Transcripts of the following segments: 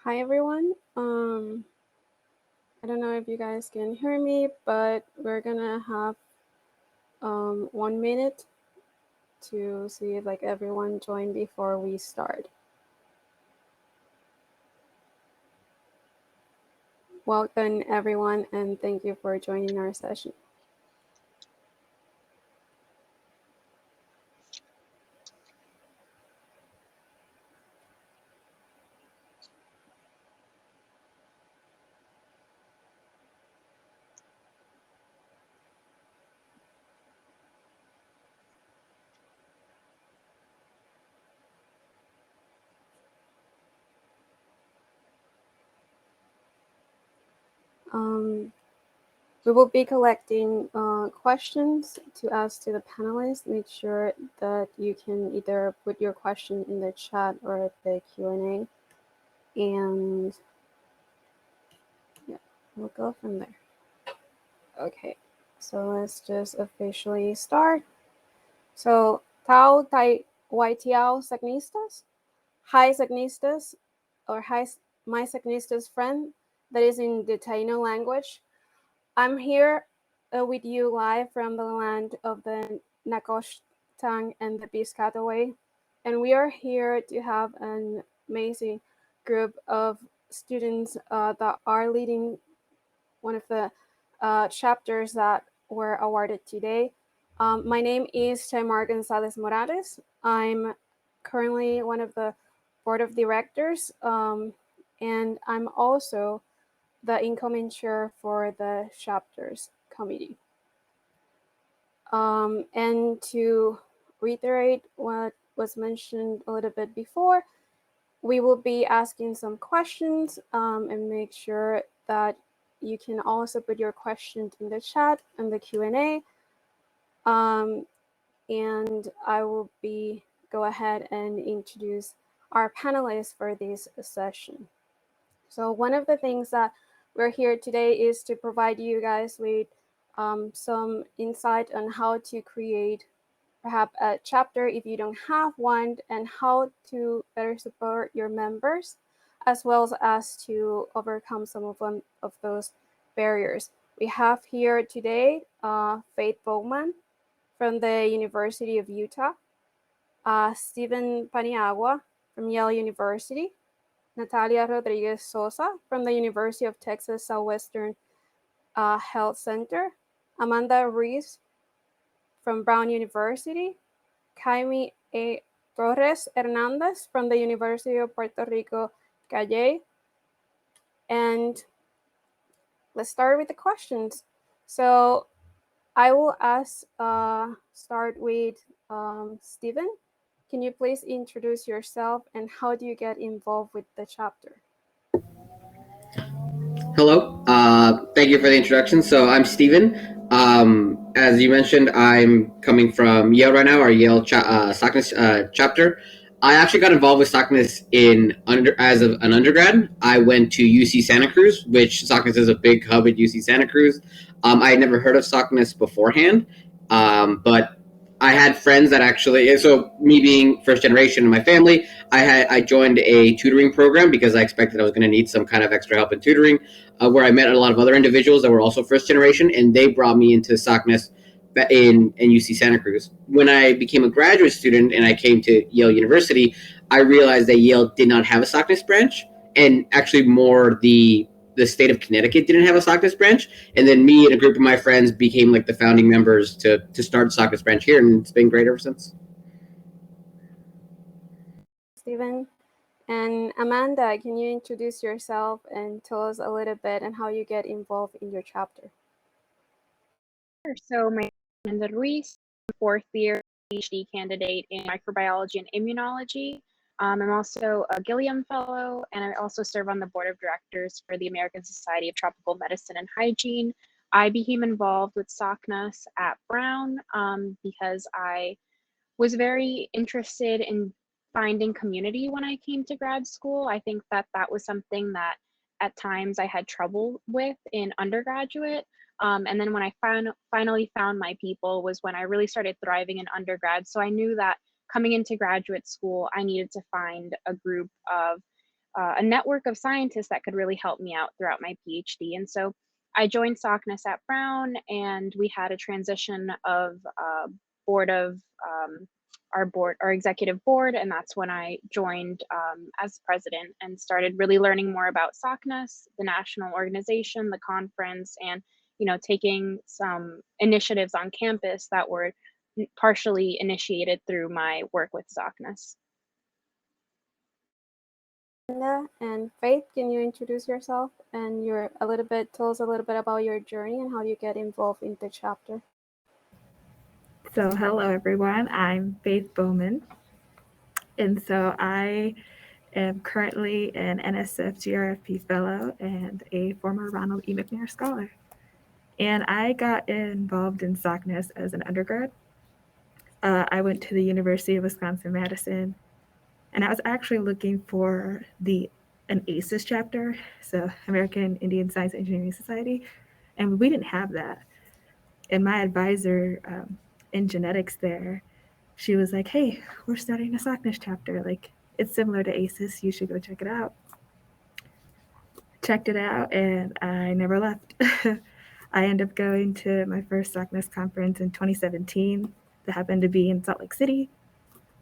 Hi everyone. I don't know if you guys can hear me, but we're gonna have 1 minute to see if everyone join before we start. Welcome everyone, and thank you for joining our session. Um, we will be collecting questions to ask to the panelists. Make sure that you can either put your question in the chat or the Q&A, and yeah, we'll go from there. Okay, so let's just officially start. So, Tao Tai Waitiao Sagnistas, Hi Sagnistas, or Hi My Sagnistas friend, that is in the Taino language. I'm here with you live from the land of the Nakoshtang and the Piscataway, and we are here to have an amazing group of students that are leading one of the chapters that were awarded today. My name is Tamar Gonzalez Morales. I'm currently one of the board of directors, and I'm also the incoming chair for the chapters committee. And to reiterate what was mentioned a little bit before, we will be asking some questions and make sure that you can also put your questions in the chat and the Q&A. And I will go ahead and introduce our panelists for this session. So one of the things that we're here today is to provide you guys with some insight on how to create perhaps a chapter if you don't have one, and how to better support your members, as well as to overcome some of those barriers. We have here today Faith Bowman from the University of Utah, Stephen Paniagua from Yale University, Natalia Rodriguez Sosa from the University of Texas Southwestern Health Center, Amanda Ruiz from Brown University, Jaime A. Torres Hernandez from the University of Puerto Rico, Calle. And let's start with the questions. So I will start with Stephen. Can you please introduce yourself and how do you get involved with the chapter? Hello. Thank you for the introduction. So I'm Steven. As you mentioned, I'm coming from Yale right now, our Yale SOCNAS chapter. I actually got involved with SOCNAS as an undergrad. I went to UC Santa Cruz, which SOCNAS is a big hub at UC Santa Cruz. I had never heard of SOCNAS beforehand, but I had friends that actually, so me being first generation in my family, I joined a tutoring program because I expected I was going to need some kind of extra help in tutoring, where I met a lot of other individuals that were also first generation, and they brought me into SOCNAS in UC Santa Cruz. When I became a graduate student and I came to Yale University, I realized that Yale did not have a SOCNAS branch, and actually more the state of Connecticut didn't have a SOCNAS branch. And then me and a group of my friends became like the founding members to start SOCNAS branch here, and it's been great ever since. Stephen. And Amanda, can you introduce yourself and tell us a little bit and how you get involved in your chapter? So my name is Amanda Ruiz, fourth year PhD candidate in microbiology and immunology. I'm also a Gilliam Fellow, and I also serve on the board of directors for the American Society of Tropical Medicine and Hygiene. I became involved with SOCNAS at Brown because I was very interested in finding community when I came to grad school. I think that was something that at times I had trouble with in undergraduate. And then when I finally found my people was when I really started thriving in undergrad. So I knew that coming into graduate school, I needed to find a group of a network of scientists that could really help me out throughout my PhD. And so I joined SOCNUS at Brown, and we had a transition of board of our executive board, and that's when I joined as president and started really learning more about SOCNUS, the national organization, the conference, and taking some initiatives on campus that were partially initiated through my work with SOCNUS. And Faith, can you introduce yourself and tell us a little bit about your journey and how you get involved in the chapter? So hello everyone, I'm Faith Bowman. And so I am currently an NSF GRFP fellow and a former Ronald E. McNair scholar. And I got involved in SOCNUS as an undergrad. I went to the University of Wisconsin-Madison, and I was actually looking for an ACES chapter, so American Indian Science Engineering Society, and we didn't have that. And my advisor in genetics there, she was like, "Hey, we're starting a SOCNUS chapter. Like, it's similar to ACES. You should go check it out." Checked it out, and I never left. I ended up going to my first SOCNUS conference in 2017 that happened to be in Salt Lake City.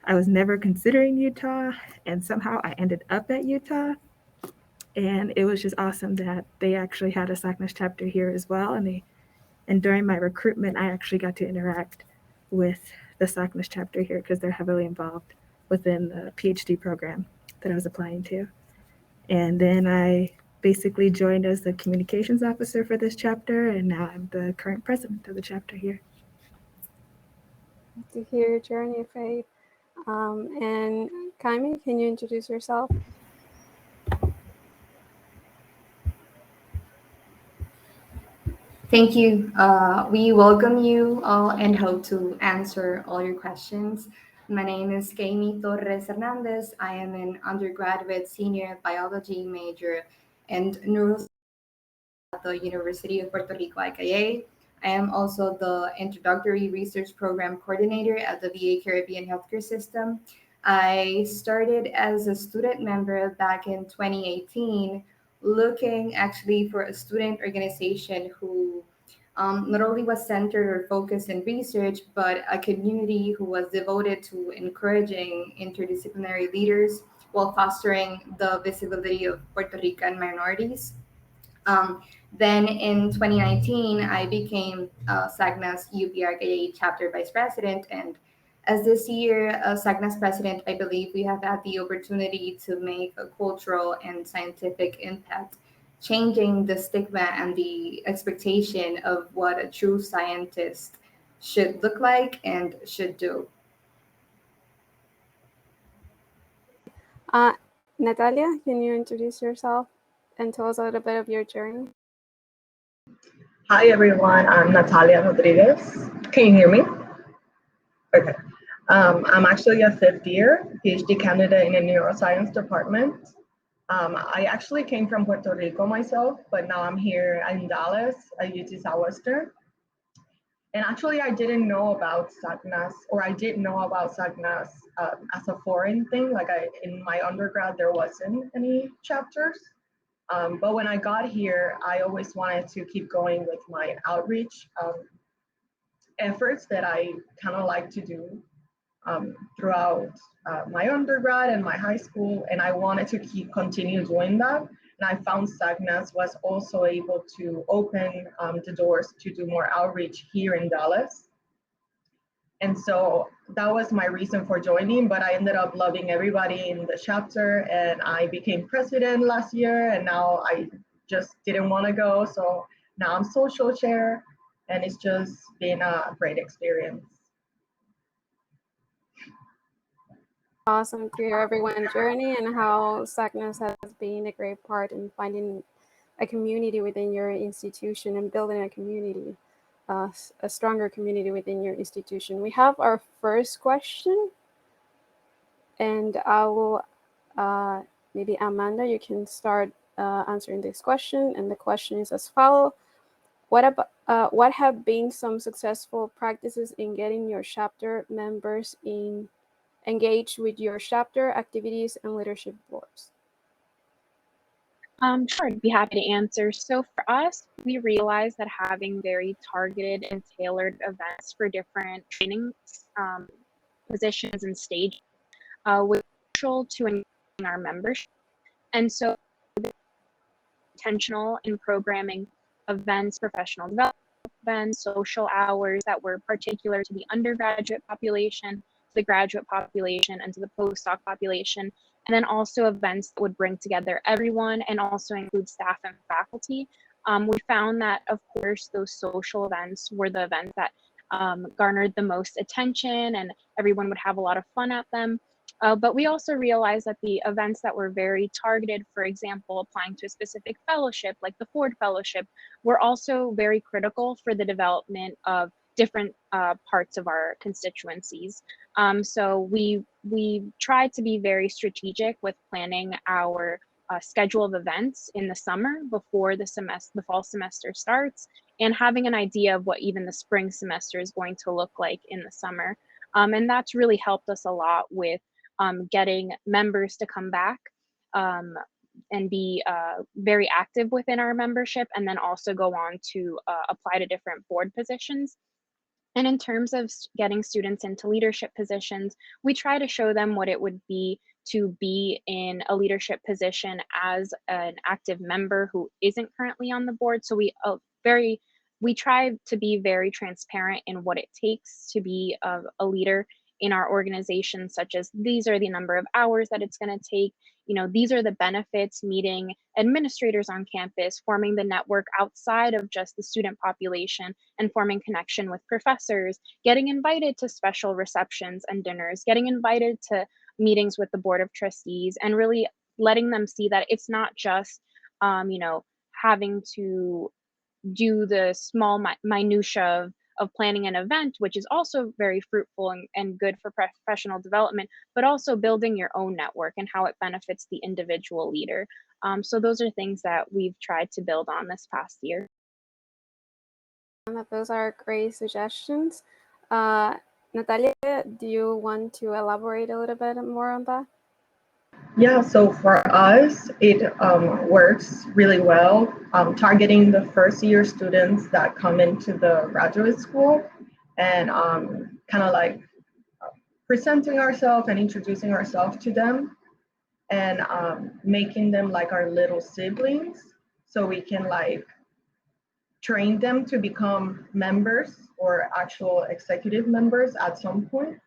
I was never considering Utah, and somehow I ended up at Utah. And it was just awesome that they actually had a SOCNUS chapter here as well. And during my recruitment, I actually got to interact with the SOCNUS chapter here because they're heavily involved within the PhD program that I was applying to. And then I basically joined as the communications officer for this chapter, and now I'm the current president of the chapter here. To hear your journey, Faith. And Kaimi, can you introduce yourself? Thank you. We welcome you all and hope to answer all your questions. My name is Kaimi Torres Hernandez. I am an undergraduate senior biology major and neuroscience at the University of Puerto Rico, ICAE. I am also the introductory research program coordinator at the VA Caribbean Healthcare System. I started as a student member back in 2018, looking actually for a student organization who not only was centered or focused in research, but a community who was devoted to encouraging interdisciplinary leaders while fostering the visibility of Puerto Rican minorities. Then in 2019, I became SAGNAS UPRKA chapter vice president. And as this year, SAGNAS president, I believe we have had the opportunity to make a cultural and scientific impact, changing the stigma and the expectation of what a true scientist should look like and should do. Natalia, can you introduce yourself and tell us a little bit of your journey? Hi everyone, I'm Natalia Rodriguez. Can you hear me? Okay. I'm actually a fifth year PhD candidate in the neuroscience department. I actually came from Puerto Rico myself, but now I'm here in Dallas at UT Southwestern. And actually I didn't know about SAGNAS, or I did know about SAGNAS as a foreign thing. Like in my undergrad, there wasn't any chapters. But when I got here, I always wanted to keep going with my outreach efforts that I kind of like to do throughout my undergrad and my high school. And I wanted to continue doing that. And I found SAGNAS was also able to open the doors to do more outreach here in Dallas. And so that was my reason for joining, but I ended up loving everybody in the chapter, and I became president last year, and now I just didn't want to go. So now I'm social chair, and it's just been a great experience. Awesome to hear everyone's journey and how SAGNAS has been a great part in finding a community within your institution and building a community. A stronger community within your institution. We have our first question, and I will maybe Amanda, you can start answering this question. And the question is as follows: what have been some successful practices in getting your chapter members engaged with your chapter activities and leadership boards? Sure, I'd be happy to answer. So for us, we realized that having very targeted and tailored events for different training positions and stages was crucial to engaging our membership. And so intentional in programming events, professional development events, social hours that were particular to the undergraduate population, to the graduate population, and to the postdoc population. And then also events that would bring together everyone and also include staff and faculty. We found that, of course, those social events were the events that garnered the most attention and everyone would have a lot of fun at them. But we also realized that the events that were very targeted, for example, applying to a specific fellowship, like the Ford Fellowship, were also very critical for the development of different parts of our constituencies. So we tried to be very strategic with planning our schedule of events in the summer before the fall semester starts, and having an idea of what even the spring semester is going to look like in the summer. And that's really helped us a lot with getting members to come back and be very active within our membership, and then also go on to apply to different board positions. And in terms of getting students into leadership positions, we try to show them what it would be to be in a leadership position as an active member who isn't currently on the board. So we try to be very transparent in what it takes to be a leader in our organization, such as these are the number of hours that it's going to take. These are the benefits, meeting administrators on campus, forming the network outside of just the student population, and forming connection with professors, getting invited to special receptions and dinners, getting invited to meetings with the board of trustees, and really letting them see that it's not just, having to do the small minutia of planning an event, which is also very fruitful and good for professional development, but also building your own network and how it benefits the individual leader. So those are things that we've tried to build on this past year. Those are great suggestions. Natalia, do you want to elaborate a little bit more on that? Yeah, so for us, it works really well, targeting the first year students that come into the graduate school, and kind of like presenting ourselves and introducing ourselves to them, and making them like our little siblings, so we can like train them to become members or actual executive members at some point.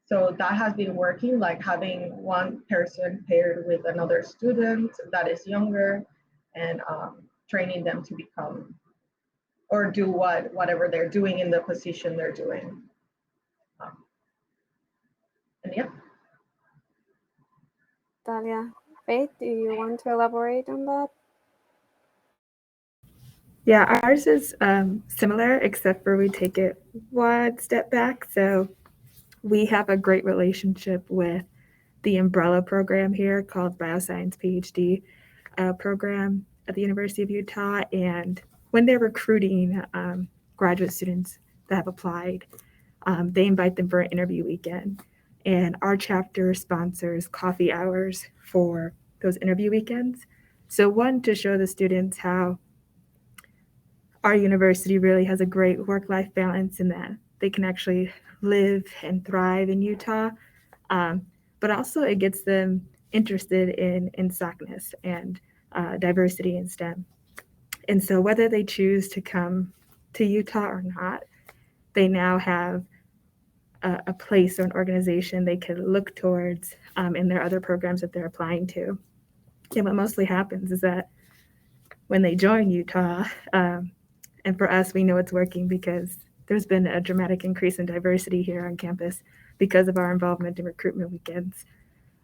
So that has been working, like having one person paired with another student that is younger, and training them to become or do whatever they're doing in the position they're doing. And yeah. Dalia, Faith, do you want to elaborate on that? Yeah, ours is similar, except for we take it one step back. So we have a great relationship with the umbrella program here called Bioscience PhD program at the University of Utah. And when they're recruiting graduate students that have applied, they invite them for an interview weekend. And our chapter sponsors coffee hours for those interview weekends. So one, to show the students how our university really has a great work-life balance in that they can actually live and thrive in Utah. But also it gets them interested in SOCNAS and diversity in STEM. And so whether they choose to come to Utah or not, they now have a place or an organization they can look towards in their other programs that they're applying to. And what mostly happens is that when they join Utah, and for us, we know it's working because there's been a dramatic increase in diversity here on campus because of our involvement in recruitment weekends.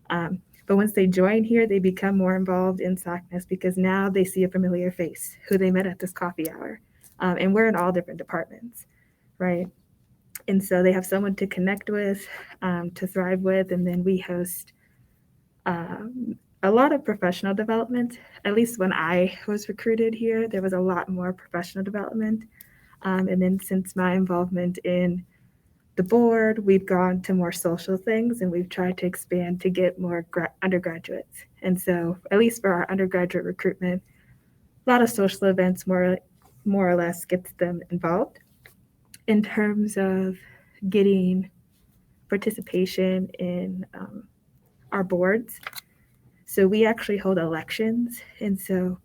But once they join here, they become more involved in SOCNAS because now they see a familiar face who they met at this coffee hour. And we're in all different departments, right? And so they have someone to connect with, to thrive with, and then we host a lot of professional development. At least when I was recruited here, there was a lot more professional development. And then since my involvement in the board, we've gone to more social things, and we've tried to expand to get more undergraduates. And so, at least for our undergraduate recruitment, a lot of social events more or less gets them involved. In terms of getting participation in our boards, so we actually hold elections, and so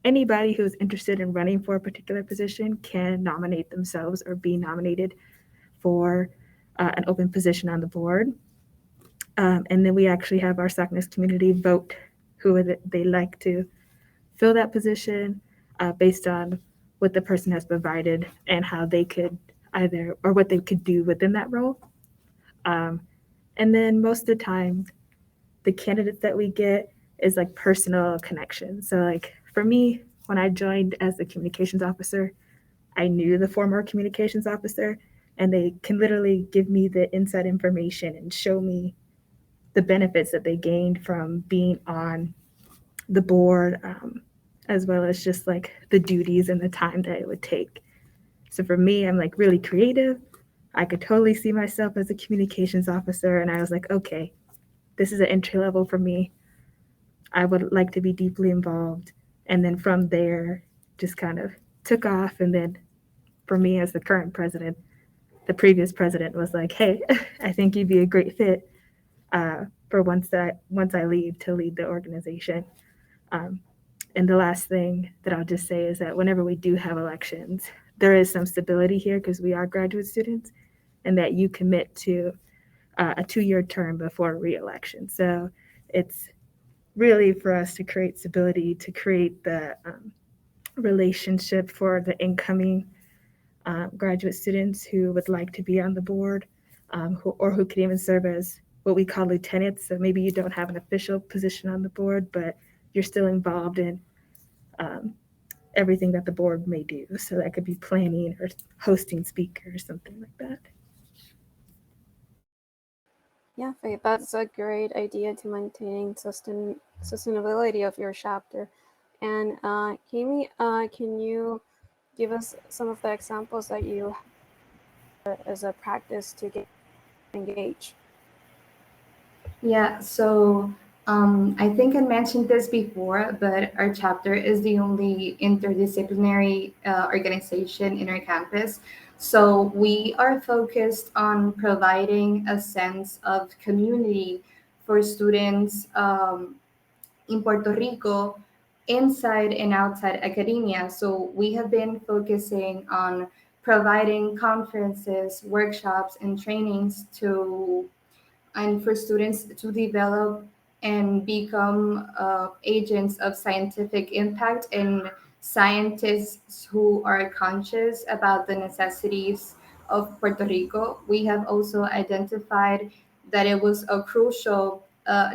anybody who's interested in running for a particular position can nominate themselves or be nominated for an open position on the board. And then we actually have our SACNAS community vote who they like to fill that position based on what the person has provided and how they could what they could do within that role. And then most of the time, the candidates that we get is like personal connection. So like for me, when I joined as the communications officer, I knew the former communications officer, and they can literally give me the inside information and show me the benefits that they gained from being on the board, as well as just like the duties and the time that it would take. So for me, I'm like really creative. I could totally see myself as a communications officer, and I was like, okay, this is an entry level for me. I would like to be deeply involved. And then from there, just kind of took off. And then for me as the current president, the previous president was like, hey, I think you'd be a great fit for once I leave to lead the organization. And the last thing that I'll just say is that whenever we do have elections, there is some stability here because we are graduate students, and that you commit to a 2-year term before re-election. So it's really for us to create stability, to create the relationship for the incoming graduate students who would like to be on the board, who could even serve as what we call lieutenants. So maybe you don't have an official position on the board, but you're still involved in everything that the board may do. So that could be planning or hosting speakers, something like that. Yeah, Faith, that's a great idea to maintaining sustainability of your chapter. And Kimi, can you give us some of the examples that you have as a practice to get engaged? Yeah, so I think I mentioned this before, but our chapter is the only interdisciplinary organization in our campus. So we are focused on providing a sense of community for students in Puerto Rico, inside and outside academia. So we have been focusing on providing conferences, workshops, and trainings and for students to develop and become agents of scientific impact and scientists who are conscious about the necessities of Puerto Rico. We have also identified that it was a crucial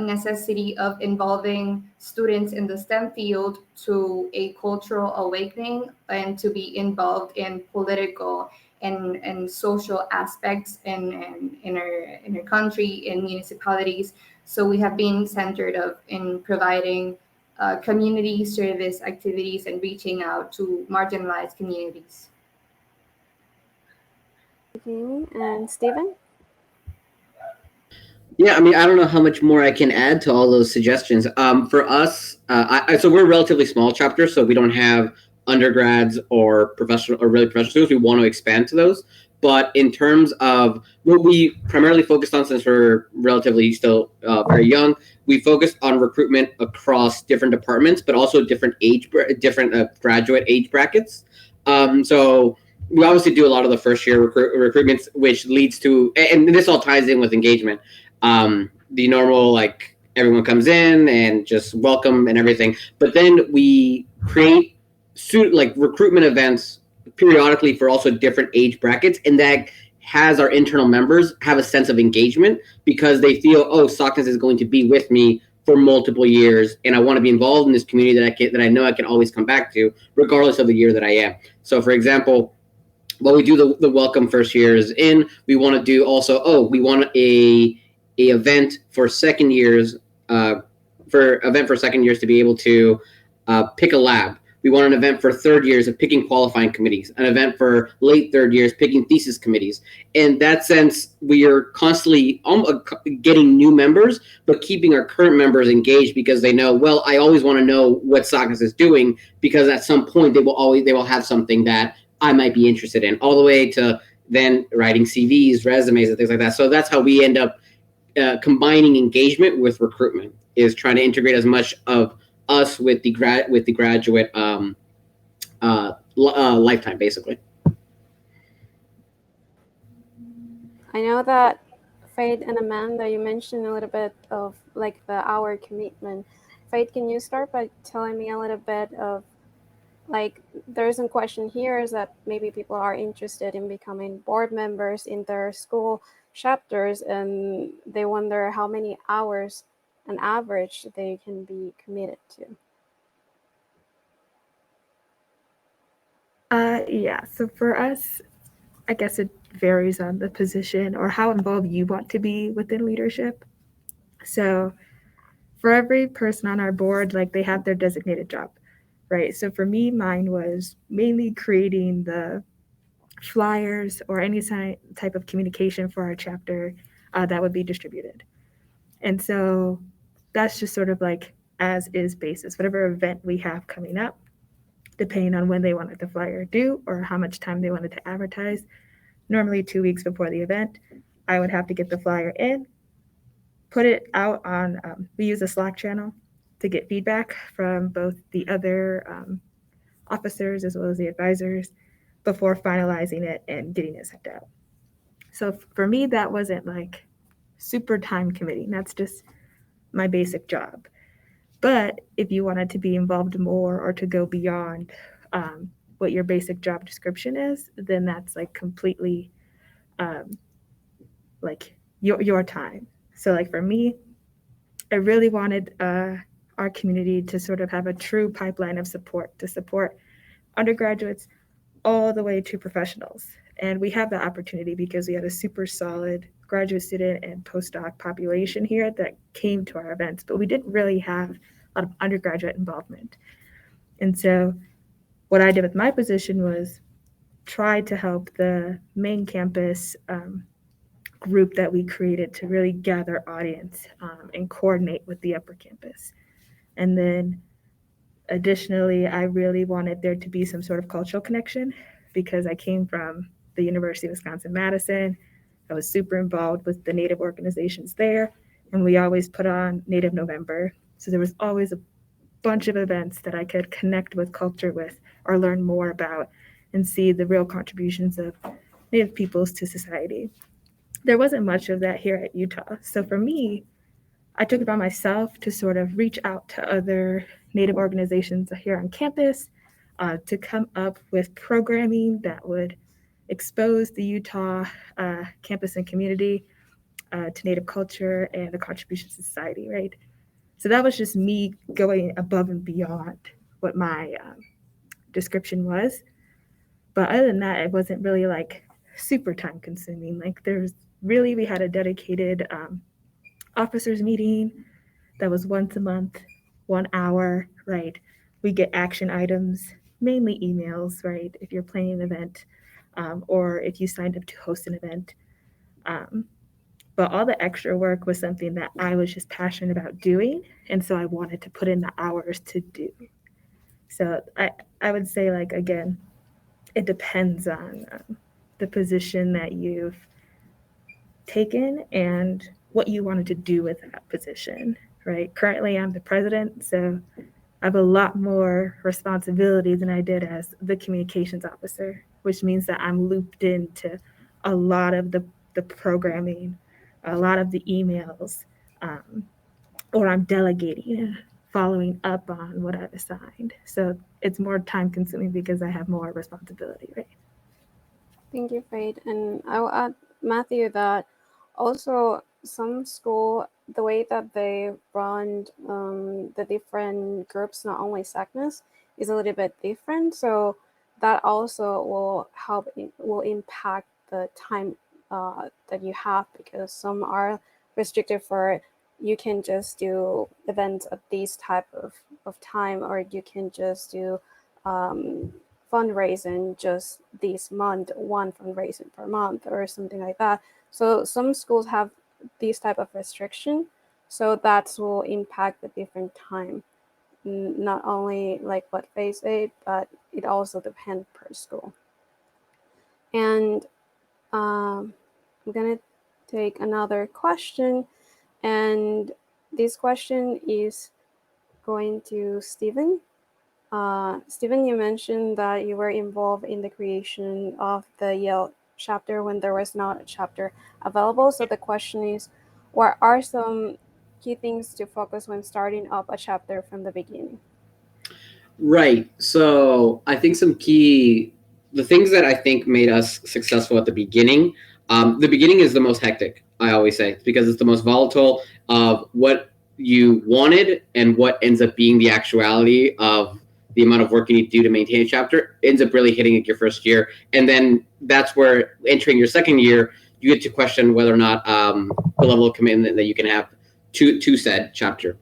necessity of involving students in the STEM field to a cultural awakening and to be involved in political and social aspects in our country, in municipalities. So we have been centered in providing community service activities and reaching out to marginalized communities. Kimi and Stephen? Yeah, I mean, I don't know how much more I can add to all those suggestions. For us, so we're a relatively small chapter, so we don't have undergrads or really professional students. We want to expand to those. But in terms of what we primarily focused on, since we're relatively still very young, we focused on recruitment across different departments, but also different graduate age brackets. So we obviously do a lot of the first year recruitments, which leads to, and this all ties in with engagement. The normal, like, everyone comes in and just welcome and everything. But then we create recruitment events periodically for also different age brackets, and that has our internal members have a sense of engagement because they feel, oh, SACNAS is going to be with me for multiple years, and I want to be involved in this community that I know I can always come back to, regardless of the year that I am. So, for example, while we do the welcome first years in, we want to do also, we want a event for second years, to be able to pick a lab. We want an event for third years of picking qualifying committees, an event for late third years picking thesis committees. In that sense, we are constantly getting new members, but keeping our current members engaged because they know, well, I always want to know what SACNAS is doing, because at some point they will have something that I might be interested in, all the way to then writing CVs, resumes, and things like that. So that's how we end up combining engagement with recruitment, is trying to integrate as much of us with the graduate lifetime, basically. I know that Faith and Amanda, you mentioned a little bit of like the hour commitment. Faith, can you start by telling me a little bit of, like, there's some question here is that maybe people are interested in becoming board members in their school chapters, and they wonder how many hours on average they can be committed to. Yeah, so for us, I guess it varies on the position or how involved you want to be within leadership. So for every person on our board, like, they have their designated job, right? So for me, mine was mainly creating the flyers or any type of communication for our chapter that would be distributed. And so that's just sort of like as is basis, whatever event we have coming up, depending on when they wanted the flyer due or how much time they wanted to advertise. Normally 2 weeks before the event, I would have to get the flyer in, put it out on, we use a Slack channel to get feedback from both the other officers as well as the advisors before finalizing it and getting it sent out. So for me, that wasn't like super time committing. That's just my basic job. But if you wanted to be involved more or to go beyond what your basic job description is, then that's like completely like your time. So like for me, I really wanted our community to sort of have a true pipeline of support to support undergraduates all the way to professionals. And we have that opportunity because we had a super solid graduate student and postdoc population here that came to our events, but we didn't really have a lot of undergraduate involvement. And so what I did with my position was try to help the main campus group that we created to really gather audience and coordinate with the upper campus. And then additionally, I really wanted there to be some sort of cultural connection because I came from the University of Wisconsin-Madison. I was super involved with the Native organizations there, and we always put on Native November. So there was always a bunch of events that I could connect with culture with or learn more about and see the real contributions of Native peoples to society. There wasn't much of that here at Utah. So for me, I took it upon myself to sort of reach out to other Native organizations here on campus to come up with programming that would expose the Utah campus and community to Native culture and the contribution to society, right? So that was just me going above and beyond what my description was. But other than that, it wasn't really like super time consuming. Like we had a dedicated officers meeting that was once a month, 1 hour, right? We get action items, mainly emails, right? If you're planning an event or if you signed up to host an event. But all the extra work was something that I was just passionate about doing. And so I wanted to put in the hours to do. So I would say, like, again, it depends on the position that you've taken and what you wanted to do with that position, right? Currently, I'm the president, so I have a lot more responsibility than I did as the communications officer, which means that I'm looped into a lot of the programming, a lot of the emails, or I'm delegating, following up on what I've assigned. So it's more time consuming because I have more responsibility, right? Thank you, Faith. And I will add, Matthew, that also some school, the way that they run the different groups, not only SACNAS, is a little bit different. So that also will help, will impact the time that you have, because some are restricted for you can just do events at this type of time, or you can just do fundraising just this month, one fundraising per month or something like that. So some schools have these type of restriction, so that will impact the different time, not only like what phase 8, but it also depends per school. And I'm gonna take another question, and this question is going to Stephen. Stephen, you mentioned that you were involved in the creation of the Yale chapter when there was not a chapter available. So the question is, what are some key things to focus when starting up a chapter from the beginning? Right. So I think the things that I think made us successful at the beginning is the most hectic, I always say, because it's the most volatile of what you wanted and what ends up being the actuality of the amount of work you need to do to maintain a chapter ends up really hitting your first year. And then that's where entering your second year, you get to question whether or not the level of commitment that you can have to said chapter.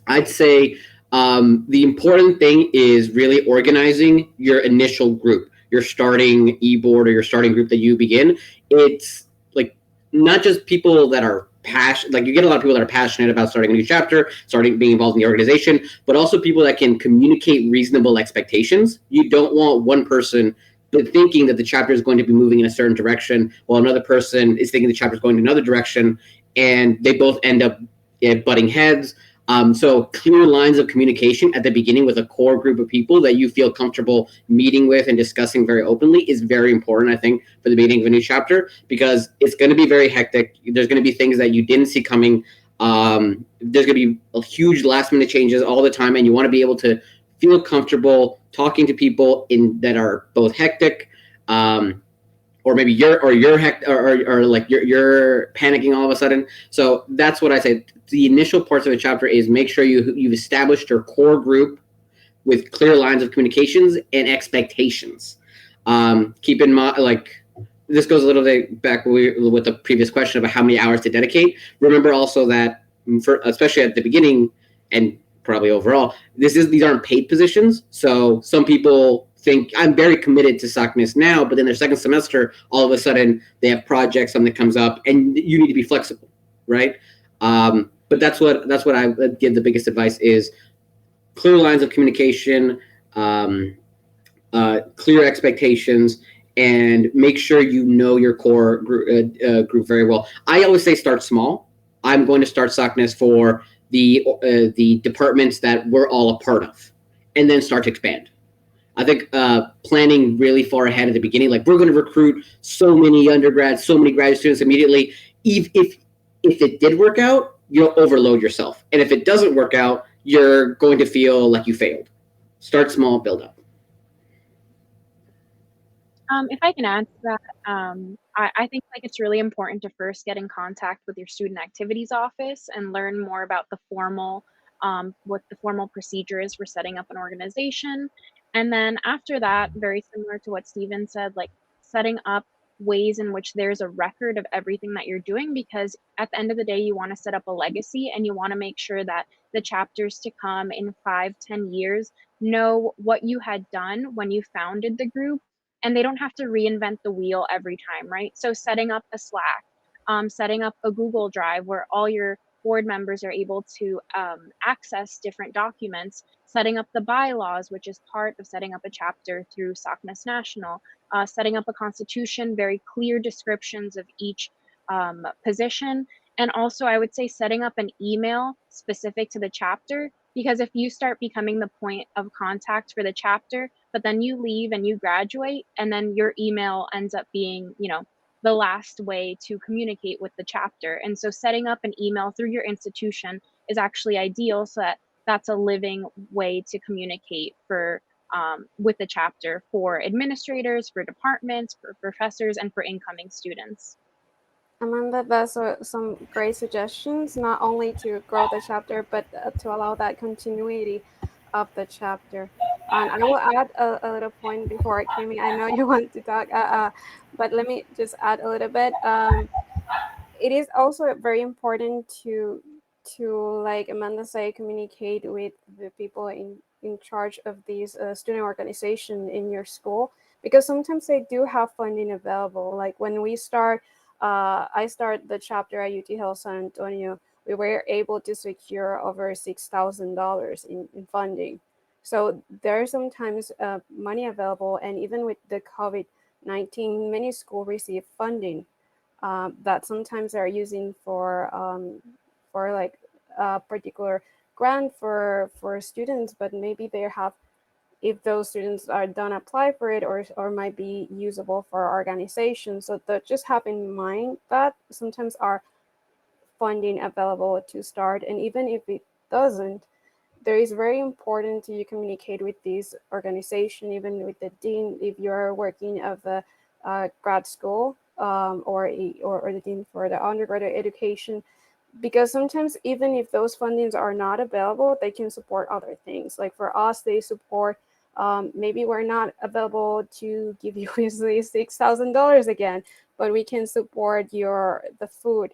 I'd say the important thing is really organizing your initial group, your starting e-board or your starting group that you begin. It's like not just people that are passionate, like you get a lot of people that are passionate about starting a new chapter, being involved in the organization, but also people that can communicate reasonable expectations. You don't want one person thinking that the chapter is going to be moving in a certain direction while another person is thinking the chapter is going in another direction, and they both end up butting heads. So clear lines of communication at the beginning with a core group of people that you feel comfortable meeting with and discussing very openly is very important, I think, for the beginning of a new chapter, because it's going to be very hectic. There's going to be things that you didn't see coming. There's going to be huge last minute changes all the time, and you want to be able to feel comfortable talking to people that are both hectic, or maybe you're panicking all of a sudden. So that's what I say. The initial parts of a chapter is make sure you've established your core group with clear lines of communications and expectations. Keep in mind, like this goes a little bit back with the previous question about how many hours to dedicate. Remember also that especially at the beginning and probably overall, these aren't paid positions. So some people think I'm very committed to SOCNAS now, but then their second semester, all of a sudden they have projects, something comes up, and you need to be flexible, right? But that's what I would give the biggest advice is clear lines of communication, clear expectations, and make sure you know your core group very well. I always say start small. I'm going to start SOCNAS for the departments that we're all a part of, and then start to expand. I think planning really far ahead at the beginning, like we're going to recruit so many undergrads, so many graduate students immediately. If it did work out, you'll overload yourself. And if it doesn't work out, you're going to feel like you failed. Start small, build up. If I can add to that, I think like it's really important to first get in contact with your student activities office and learn more about the formal, what the formal procedure is for setting up an organization. And then after that, very similar to what Stephen said, like setting up ways in which there's a record of everything that you're doing, because at the end of the day, you want to set up a legacy and you want to make sure that the chapters to come in 5-10 years know what you had done when you founded the group, and they don't have to reinvent the wheel every time, right? So setting up a Slack, setting up a Google Drive where all your board members are able to access different documents, setting up the bylaws, which is part of setting up a chapter through SOCNAS National, setting up a constitution, very clear descriptions of each position. And also I would say setting up an email specific to the chapter, because if you start becoming the point of contact for the chapter, but then you leave and you graduate, and then your email ends up being, the last way to communicate with the chapter. And so setting up an email through your institution is actually ideal, so that's a living way to communicate with the chapter for administrators, for departments, for professors, and for incoming students. Amanda, that's some great suggestions, not only to grow the chapter, but to allow that continuity of the chapter. And I will add a little point before I came in. I know you want to talk, but let me just add a little bit. It is also very important to like Amanda say, communicate with the people in in charge of these student organization in your school, because sometimes they do have funding available. Like when we start, I start the chapter at UT Health San Antonio, we were able to secure over $6,000 in funding. So there's sometimes money available, and even with the COVID-19, many schools receive funding that sometimes they're using for like a particular grant for students, but maybe they have, if those students are don't apply for it, or might be usable for organizations. So just have in mind that sometimes our funding available to start, and even if it doesn't, there is very important to you communicate with this organization, even with the dean if you're working of a grad school, or the dean for the undergraduate education, because sometimes even if those fundings are not available, they can support other things. Like for us, they support, maybe we're not available to give you easily $6,000 again, but we can support the food.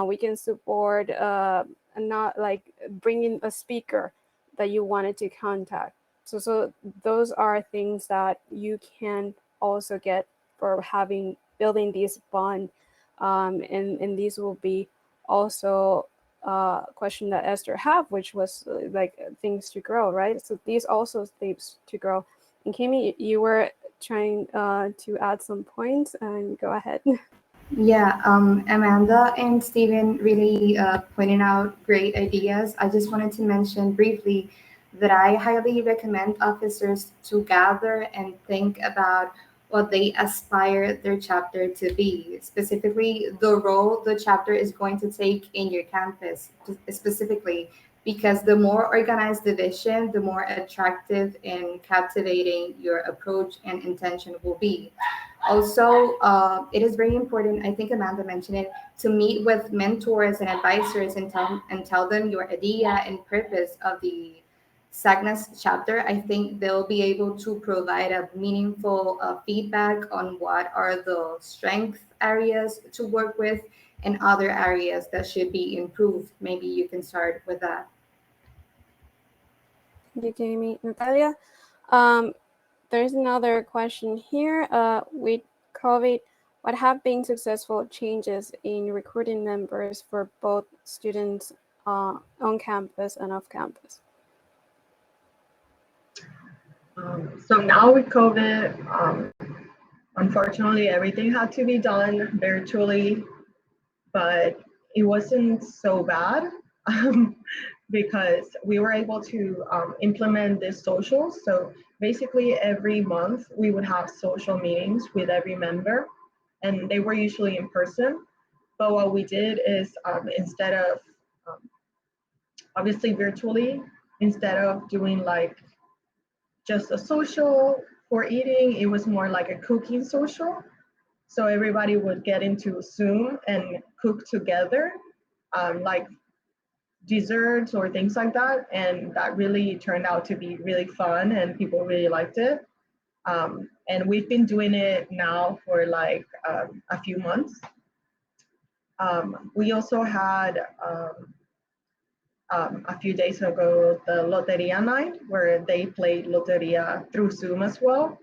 We can support not like bringing a speaker that you wanted to contact. So those are things that you can also get for building this bond, and these will be also question that Esther have, which was like things to grow, right? So these also things to grow. And Kimi, you were trying to add some points, and go ahead. Yeah, Amanda and Stephen really pointed out great ideas. I just wanted to mention briefly that I highly recommend officers to gather and think about what they aspire their chapter to be, specifically the role the chapter is going to take in your campus, specifically, because the more organized the vision, the more attractive and captivating your approach and intention will be. Also, it is very important, I think Amanda mentioned it, to meet with mentors and advisors and tell them your idea and purpose of the SAGNAS chapter. I think they'll be able to provide a meaningful feedback on what are the strength areas to work with and other areas that should be improved. Maybe you can start with that. Thank you, Jamie. Natalia, there's another question here. With COVID, what have been successful changes in recruiting members for both students on campus and off campus? So now with COVID, unfortunately, everything had to be done virtually, but it wasn't so bad because we were able to implement this social. So basically every month we would have social meetings with every member, and they were usually in person. But what we did is instead of obviously virtually, instead of doing like just a social for eating, it was more like a cooking social. So everybody would get into Zoom and cook together, like desserts or things like that. And that really turned out to be really fun, and people really liked it. And we've been doing it now for like a few months. We also had a few days ago the Loteria night, where they played Loteria through Zoom as well.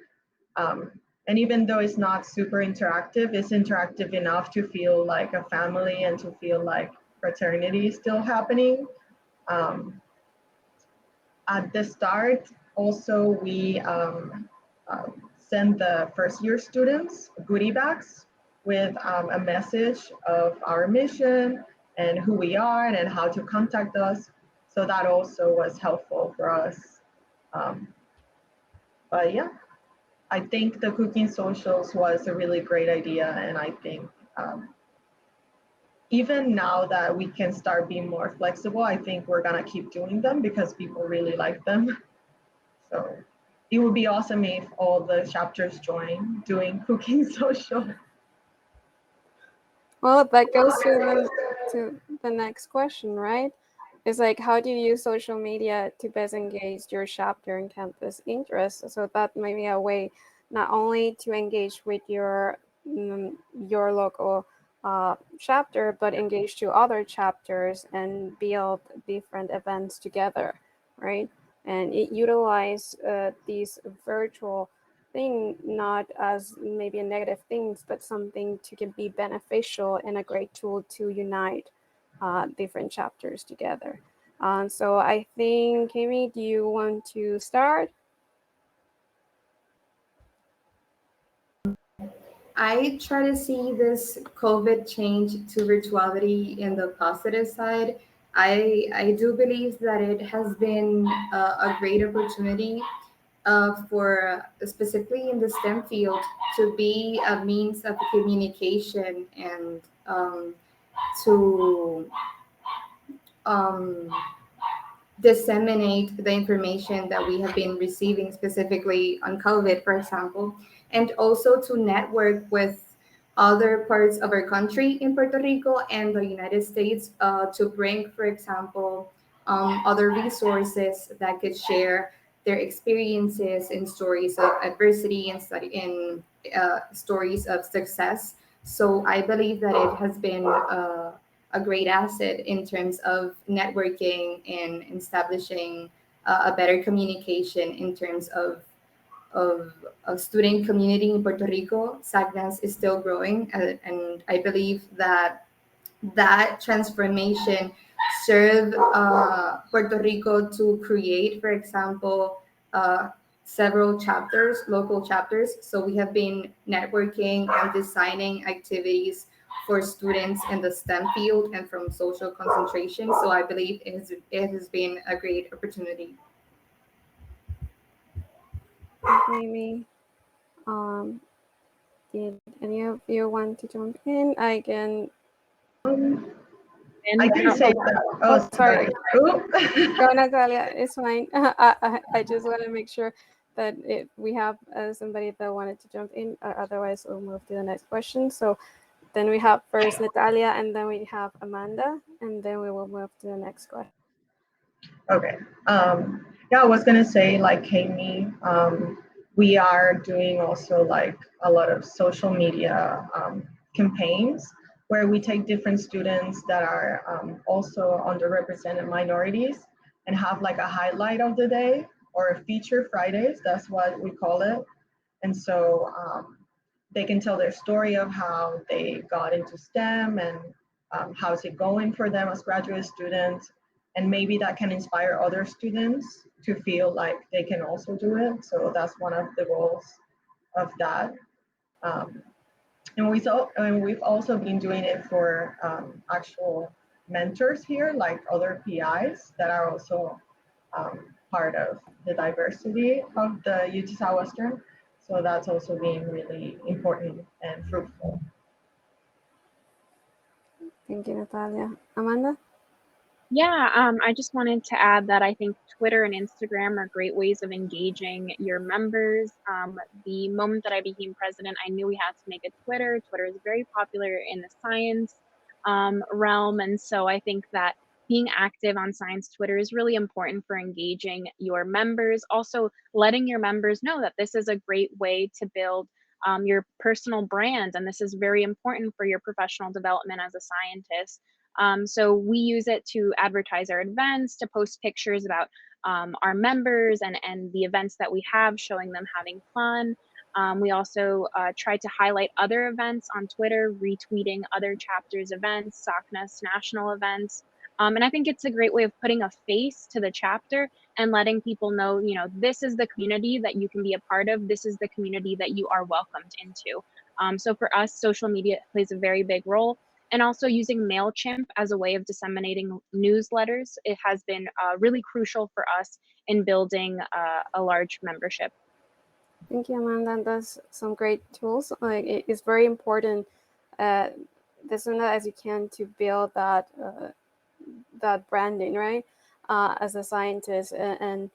And even though it's not super interactive, it's interactive enough to feel like a family and to feel like fraternity is still happening. At the start, also, we send the first year students goodie bags with a message of our mission and who we are and how to contact us. So that also was helpful for us. But yeah, I think the cooking socials was a really great idea. And I think even now that we can start being more flexible, I think we're gonna keep doing them because people really like them. So it would be awesome if all the chapters join doing cooking social. Well, that goes to the next question, right? It's like, how do you use social media to best engage your chapter and campus interests? So that may be a way not only to engage with your local chapter, but engage to other chapters and build different events together, right? and it utilize these virtual thing not as maybe a negative things, but something to can be beneficial and a great tool to unite different chapters together. So I think, Kami, do you want to start? I try to see this COVID change to virtuality in the positive side. I do believe that it has been a great opportunity for specifically in the STEM field to be a means of communication and to um, disseminate the information that we have been receiving specifically on COVID, for example, and also to network with other parts of our country in Puerto Rico and the United States to bring, for example, other resources that could share their experiences and stories of adversity and study in stories of success. So I believe that it has been a great asset in terms of networking and establishing a better communication in terms of a student community in Puerto Rico. SACNAS is still growing, and I believe that that transformation served Puerto Rico to create, for example, several chapters, local chapters. So we have been networking and designing activities for students in the STEM field and from social concentration. So I believe it has been a great opportunity. Maybe. Did any of you want to jump in? I can. Um, And I can say that. Oh, sorry. sorry. Go, Natalia. It's fine. I just want to make sure that we have somebody that wanted to jump in. Otherwise, we'll move to the next question. So then we have first Natalia, and then we have Amanda, and then we will move to the next question. Okay. Yeah, I was gonna say, like Kami, we are doing also like a lot of social media campaigns where we take different students that are also underrepresented minorities and have like a highlight of the day or a feature Fridays. That's what we call it. And so they can tell their story of how they got into STEM and how's it going for them as graduate students. And maybe that can inspire other students to feel like they can also do it. So that's one of the goals of that. Um, and we've also been doing it for actual mentors here, like other PIs that are also part of the diversity of the UT Southwestern. So that's also been really important and fruitful. Thank you, Natalia. Amanda? yeah, I just wanted to add that I think Twitter and Instagram are great ways of engaging your members. The moment that I became president, I knew we had to make a Twitter. Twitter is very popular in the science realm. And so I think that being active on Science Twitter is really important for engaging your members. Also, letting your members know that this is a great way to build your personal brand. And this is very important for your professional development as a scientist. So we use it to advertise our events, to post pictures about our members and the events that we have, showing them having fun. We also try to highlight other events on Twitter, retweeting other chapters' events, SACNAS national events. And I think it's a great way of putting a face to the chapter and letting people know, you know, this is the community that you can be a part of. This is the community that you are welcomed into. So for us, social media plays a very big role. And also using MailChimp as a way of disseminating newsletters. It has been really crucial for us in building a large membership. Thank you, Amanda. That's some great tools. Like it's very important as soon as you can to build that that branding, right? As a scientist, and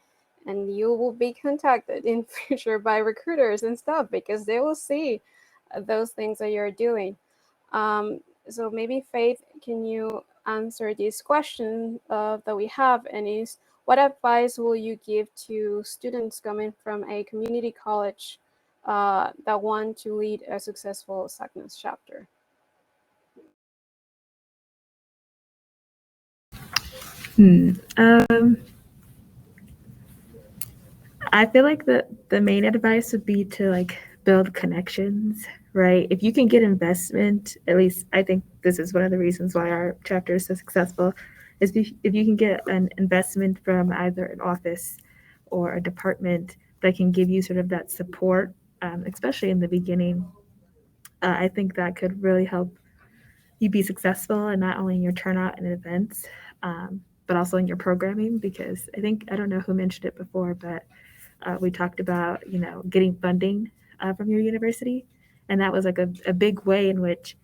you will be contacted in future by recruiters and stuff because they will see those things that you're doing. So maybe Faith, can you answer this question that we have, and is what advice will you give to students coming from a community college that want to lead a successful SACNAS chapter? Hmm. Um, I feel like the main advice would be to like build connections, right? If you can get investment, at least I think this is one of the reasons why our chapter is so successful, is if you can get an investment from either an office or a department that can give you sort of that support, especially in the beginning, I think that could really help you be successful, and not only in your turnout and events, but also in your programming. Because I don't know who mentioned it before, but we talked about getting funding from your university, and that was like a big way in which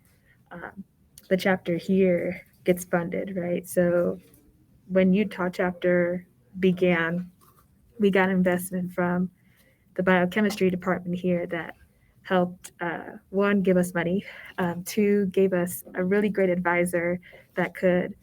the chapter here gets funded, right? So when Utah chapter began, we got investment from the biochemistry department here that helped one, give us money, two, gave us a really great advisor that could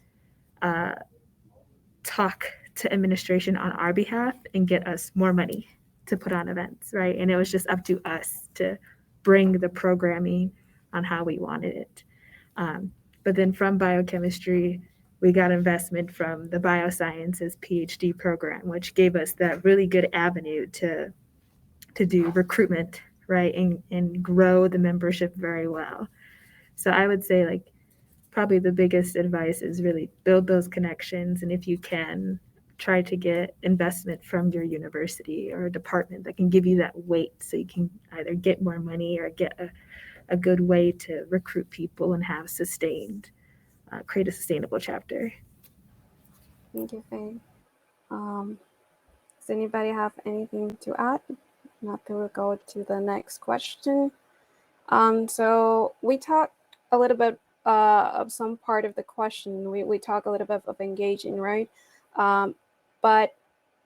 talk to administration on our behalf and get us more money to put on events, right? And it was just up to us to bring the programming on how we wanted it. But then from biochemistry, we got investment from the biosciences PhD program, which gave us that really good avenue to do recruitment, right? And grow the membership very well. So I would say like probably the biggest advice is really build those connections. And if you can, try to get investment from your university or a department that can give you that weight so you can either get more money or get a good way to recruit people and have create a sustainable chapter. Thank you, Faye. Does anybody have anything to add? Not to we'll go to the next question. So we talked a little bit of some part of the question. We talk a little bit of engaging, right? But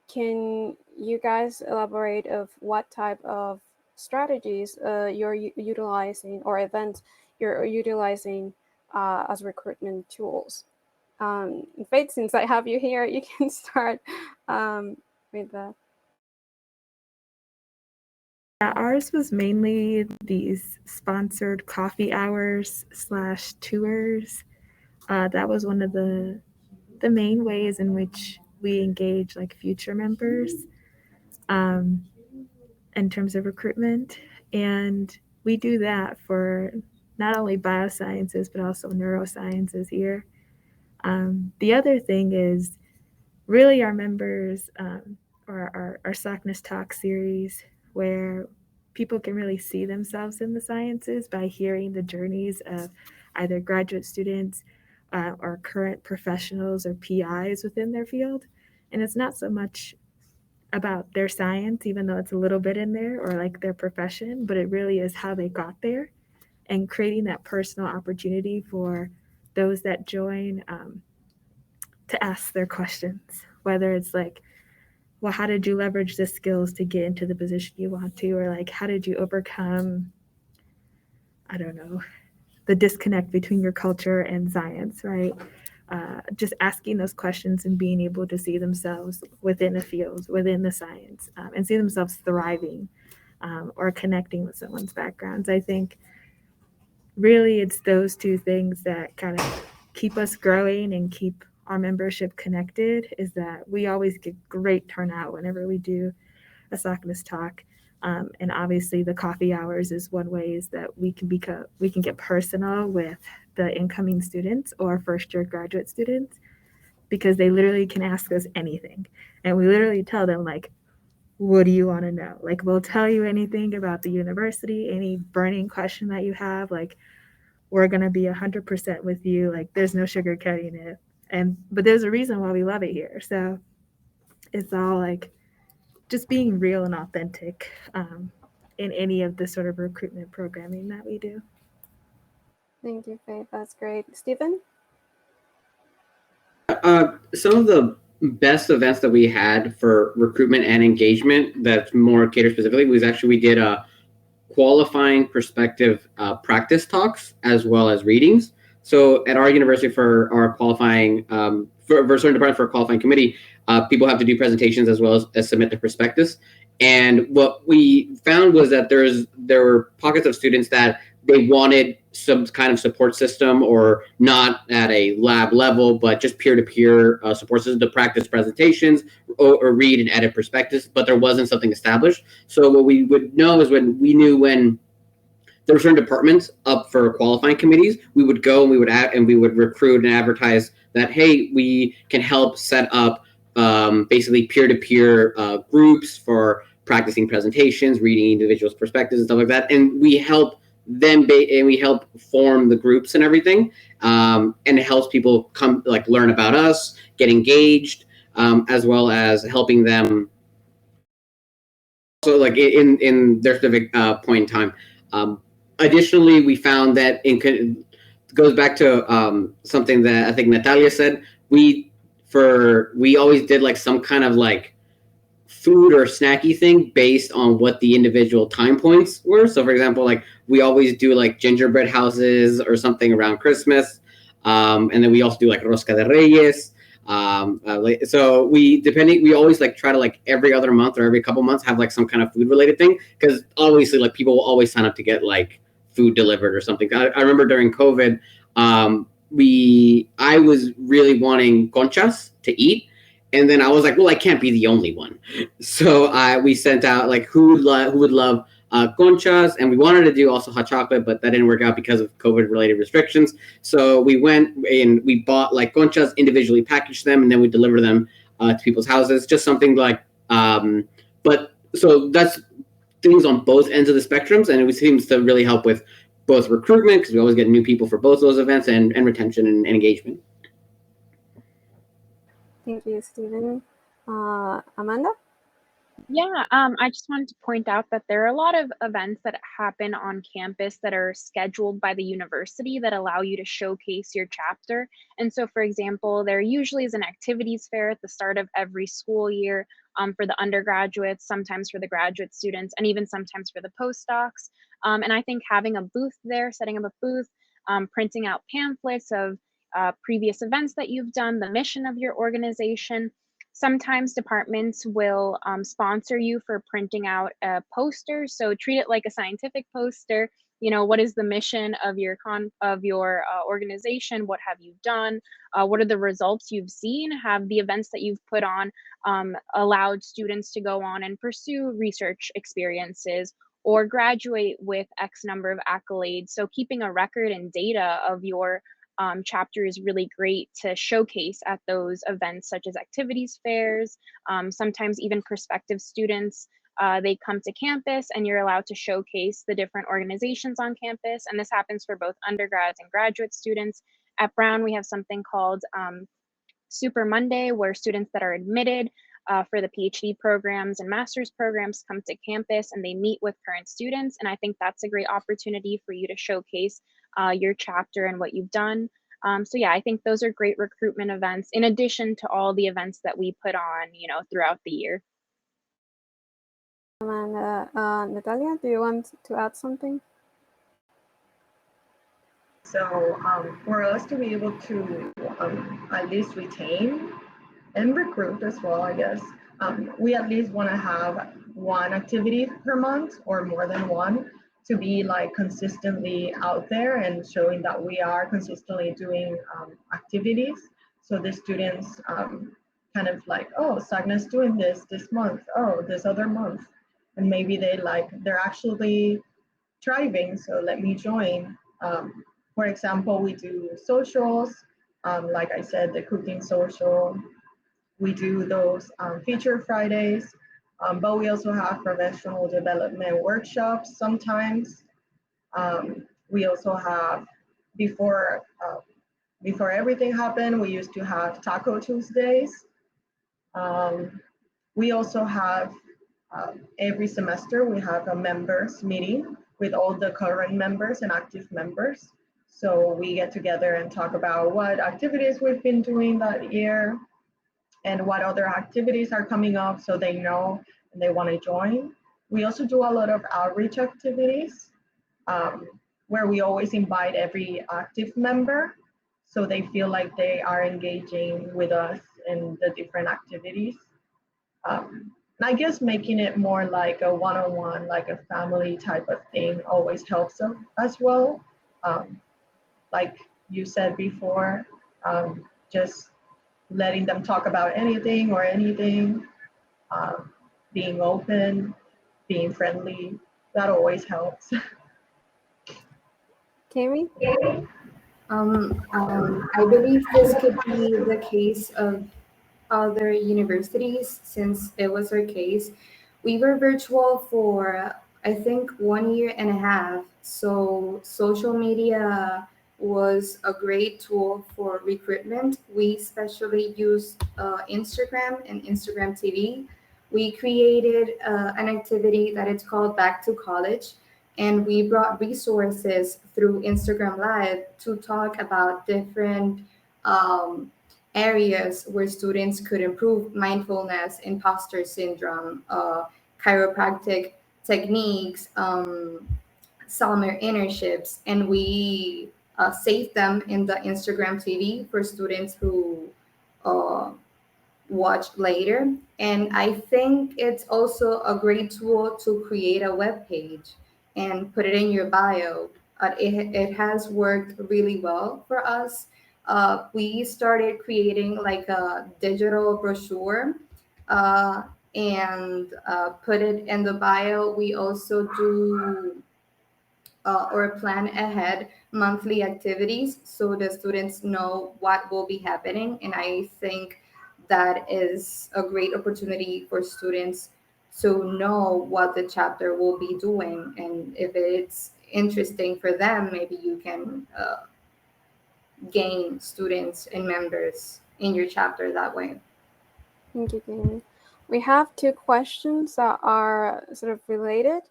can you guys elaborate of what type of strategies you're utilizing or events you're utilizing as recruitment tools? Faith, since I have you here, you can start with that. Yeah, ours was mainly these sponsored coffee hours / tours. That was one of the main ways in which we engage like future members in terms of recruitment. And we do that for not only biosciences, but also neurosciences here. The other thing is really our members or our SOCNUS Talk series, where people can really see themselves in the sciences by hearing the journeys of either graduate students or current professionals or PIs within their field. And it's not so much about their science, even though it's a little bit in there, or like their profession, but it really is how they got there and creating that personal opportunity for those that join to ask their questions, whether it's like, well, how did you leverage the skills to get into the position you want to? Or like, how did you overcome, I don't know, the disconnect between your culture and science, right? Just asking those questions and being able to see themselves within a field, within the science, and see themselves thriving or connecting with someone's backgrounds. I think really it's those two things that kind of keep us growing and keep our membership connected, is that we always get great turnout whenever we do a SOCNUS talk. And obviously the coffee hours is one way is that we can get personal with the incoming students or first year graduate students, because they literally can ask us anything. And we literally tell them like, what do you want to know? Like, we'll tell you anything about the university, any burning question that you have, like, we're going to be 100% with you. Like, there's no sugarcoating it. But there's a reason why we love it here. So it's all like just being real and authentic in any of the sort of recruitment programming that we do. Thank you, Faith. That's great. Stephen? Some of the best events that we had for recruitment and engagement that's more catered specifically was actually we did a qualifying perspective practice talks as well as readings. So at our university for our qualifying, for a certain department for a qualifying committee, people have to do presentations as well as submit their perspectives. And what we found was that there were pockets of students that they wanted some kind of support system, or not at a lab level, but just peer-to-peer support system to practice presentations or read and edit perspectives, but there wasn't something established. So what we would know is when there were certain departments up for qualifying committees, we would go and we would recruit and advertise that, hey, we can help set up basically peer-to-peer groups for practicing presentations, reading individuals' perspectives and stuff like that. And we help them and we help form the groups and everything. And it helps people come learn about us, get engaged, as well as helping them. So in their specific point in time. Additionally, we found that it goes back to something that I think Natalia said. We always did some kind of food or snacky thing based on what the individual time points were. So for example, we always do gingerbread houses or something around Christmas. And then we also do Rosca de Reyes. So we always try to every other month or every couple months have some kind of food related thing, because obviously people will always sign up to get food delivered or something. I remember during COVID, I was really wanting conchas to eat, and then I was like, well, I can't be the only one. So we sent out who would love conchas, and we wanted to do also hot chocolate, but that didn't work out because of COVID related restrictions. So we went and we bought conchas, individually packaged them, and then we deliver them to people's houses. Just something but so that's things on both ends of the spectrums, and it seems to really help with both recruitment, because we always get new people for both those events, and retention and engagement. Thank you, Stephen. Amanda? Yeah, I just wanted to point out that there are a lot of events that happen on campus that are scheduled by the university that allow you to showcase your chapter. And so, for example, there usually is an activities fair at the start of every school year for the undergraduates, sometimes for the graduate students, and even sometimes for the postdocs. And I think having a booth there, setting up a booth, printing out pamphlets of previous events that you've done, the mission of your organization. Sometimes departments will sponsor you for printing out a poster. So treat it like a scientific poster. What is the mission of your organization? What have you done? What are the results you've seen? Have the events that you've put on allowed students to go on and pursue research experiences or graduate with X number of accolades? So keeping a record and data of your chapter is really great to showcase at those events, such as activities fairs. Sometimes even prospective students, they come to campus and you're allowed to showcase the different organizations on campus. And this happens for both undergrads and graduate students. At Brown, we have something called Super Monday, where students that are admitted for the PhD programs and master's programs come to campus and they meet with current students. And I think that's a great opportunity for you to showcase your chapter and what you've done. So yeah, I think those are great recruitment events in addition to all the events that we put on, throughout the year. Amanda, Natalia, do you want to add something? So for us to be able to at least retain and recruit as well, I guess, we at least want to have one activity per month or more than one, to be consistently out there and showing that we are consistently doing activities. So the students kind of oh, SACNA's doing this month, oh, this other month. And maybe they're actually thriving, so let me join. For example, we do socials, like I said, the cooking social. We do those feature Fridays, but we also have professional development workshops sometimes. We also have, before everything happened, we used to have Taco Tuesdays. We also have, every semester, we have a members meeting with all the current members and active members. So we get together and talk about what activities we've been doing that year and what other activities are coming up, so they know and they want to join. We also do a lot of outreach activities where we always invite every active member, so they feel like they are engaging with us in the different activities. And I guess making it more like a one-on-one, like a family type of thing always helps them as well. Like you said before, just letting them talk about anything or anything, being open, being friendly, that always helps. Kami? I believe this could be the case of other universities since it was our case. We were virtual for, I think, 1 year and a half. So social media was a great tool for recruitment. We especially used Instagram and Instagram TV. We created an activity that it's called Back to College, and we brought resources through Instagram Live to talk about different areas where students could improve mindfulness, imposter syndrome, chiropractic techniques, summer internships, and we save them in the Instagram TV for students who uh, watch later. And I think it's also a great tool to create a web page and put it in your bio. It has worked really well for us. We started creating like a digital brochure uh, and put it in the bio. We also do or plan ahead monthly activities so the students know what will be happening. And I think that is a great opportunity for students to know what the chapter will be doing. And if it's interesting for them, maybe you can gain students and members in your chapter that way. Thank you, Kami. We have two questions that are sort of related,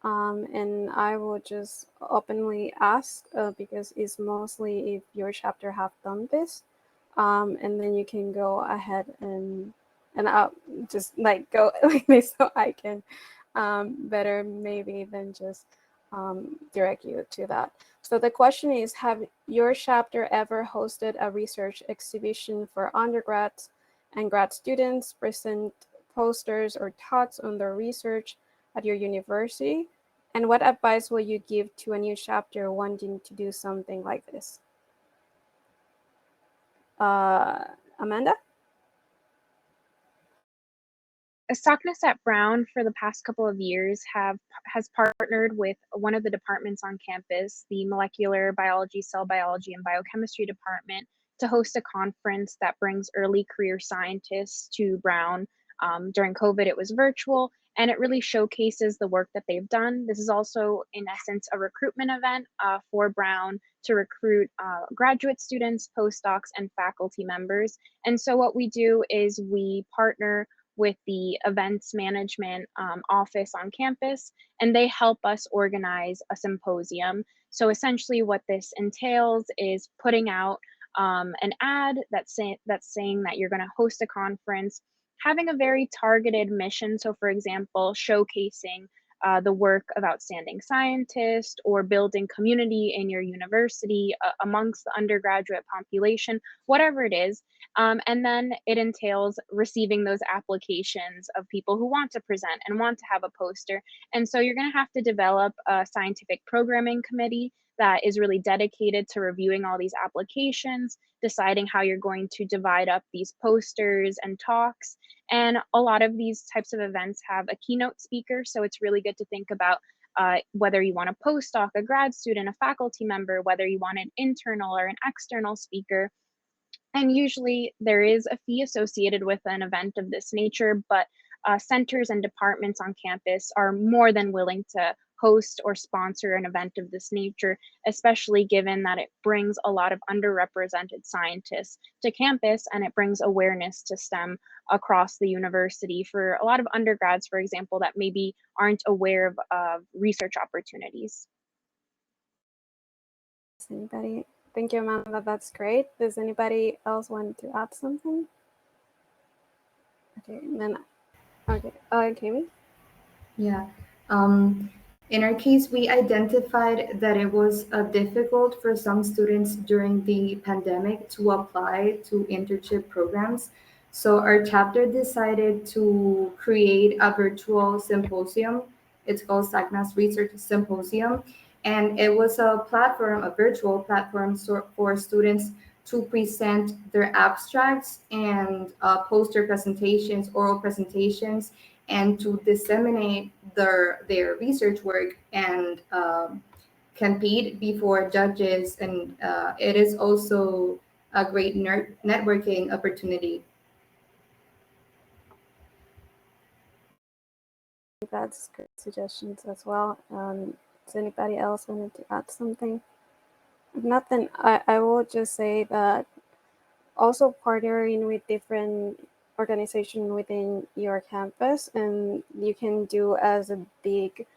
and I will just openly ask because it's mostly if your chapter have done this, and then you can go ahead and I'll just like go like this so I can better maybe than just direct you to that. So the question is, have your chapter ever hosted a research exhibition for undergrads and grad students, present posters or thoughts on their research at your university? And what advice will you give to a new chapter wanting to do something like this? Amanda? Stockness at Brown for the past couple of years has partnered with one of the departments on campus, the molecular biology, cell biology, and biochemistry department, to host a conference that brings early career scientists to Brown. During COVID, it was virtual, and it really showcases the work that they've done. This is also, in essence, a recruitment event for Brown to recruit graduate students, postdocs, and faculty members. And so what we do is we partner with the events management office on campus, and they help us organize a symposium. So essentially what this entails is putting out an ad that's saying that you're going to host a conference, having a very targeted mission. So for example, showcasing the work of outstanding scientists or building community in your university amongst the undergraduate population, whatever it is. And then it entails receiving those applications of people who want to present and want to have a poster. And so you're going to have to develop a scientific programming committee that is really dedicated to reviewing all these applications, deciding how you're going to divide up these posters and talks. And a lot of these types of events have a keynote speaker. So it's really good to think about whether you want a postdoc, a grad student, a faculty member, whether you want an internal or an external speaker. And usually there is a fee associated with an event of this nature, but centers and departments on campus are more than willing to host or sponsor an event of this nature, especially given that it brings a lot of underrepresented scientists to campus and it brings awareness to STEM across the university for a lot of undergrads, for example, that maybe aren't aware of research opportunities. Anybody? Thank you, Amanda. That's great. Does anybody else want to add something? Okay, and then, okay, Kami? Yeah. In our case, we identified that it was difficult for some students during the pandemic to apply to internship programs. So our chapter decided to create a virtual symposium. It's called SACNAS Research Symposium. And it was a platform, a virtual platform for students to present their abstracts and poster presentations, oral presentations, and to disseminate their research work and compete before judges. And it is also a great networking opportunity. That's good suggestions as well. Does anybody else wanted to add something? If not, then I will just say that also partnering with different organizations within your campus, and you can do as a big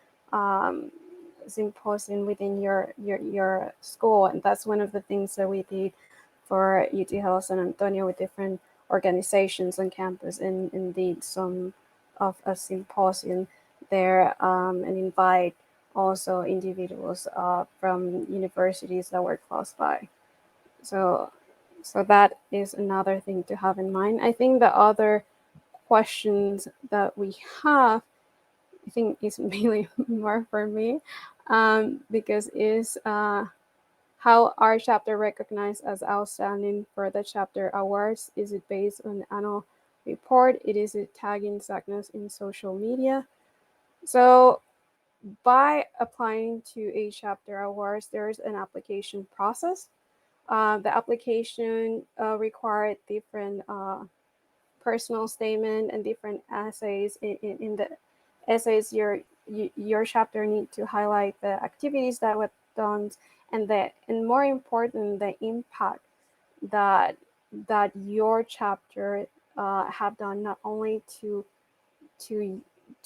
symposium within your school, and that's one of the things that we did for UT Health San Antonio with different organizations on campus, and did some of a symposium there, and invite also individuals from universities that were close by. So that is another thing to have in mind. I think the other questions that we have, I think is mainly more for me, because is how our chapter recognized as outstanding for the chapter awards. Is it based on annual report? Is it tagging SACNAS in social media? So by applying to a chapter awards, there's an application process. The application required different personal statement and different essays. In the essays, your chapter need to highlight the activities that were done, and more important, the impact that your chapter have done, not only to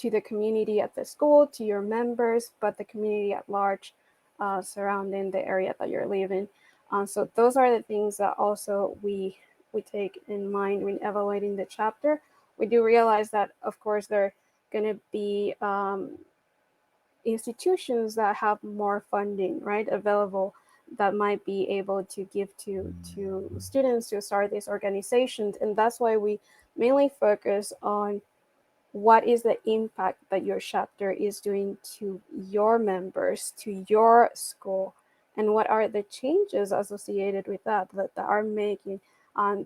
the community at the school, to your members, but the community at large surrounding the area that you're living. So those are the things that also we take in mind when evaluating the chapter. We do realize that, of course, there are going to be institutions that have more funding, right, available, that might be able to give to students to start these organizations. And that's why we mainly focus on what is the impact that your chapter is doing to your members, to your school, and what are the changes associated with that are making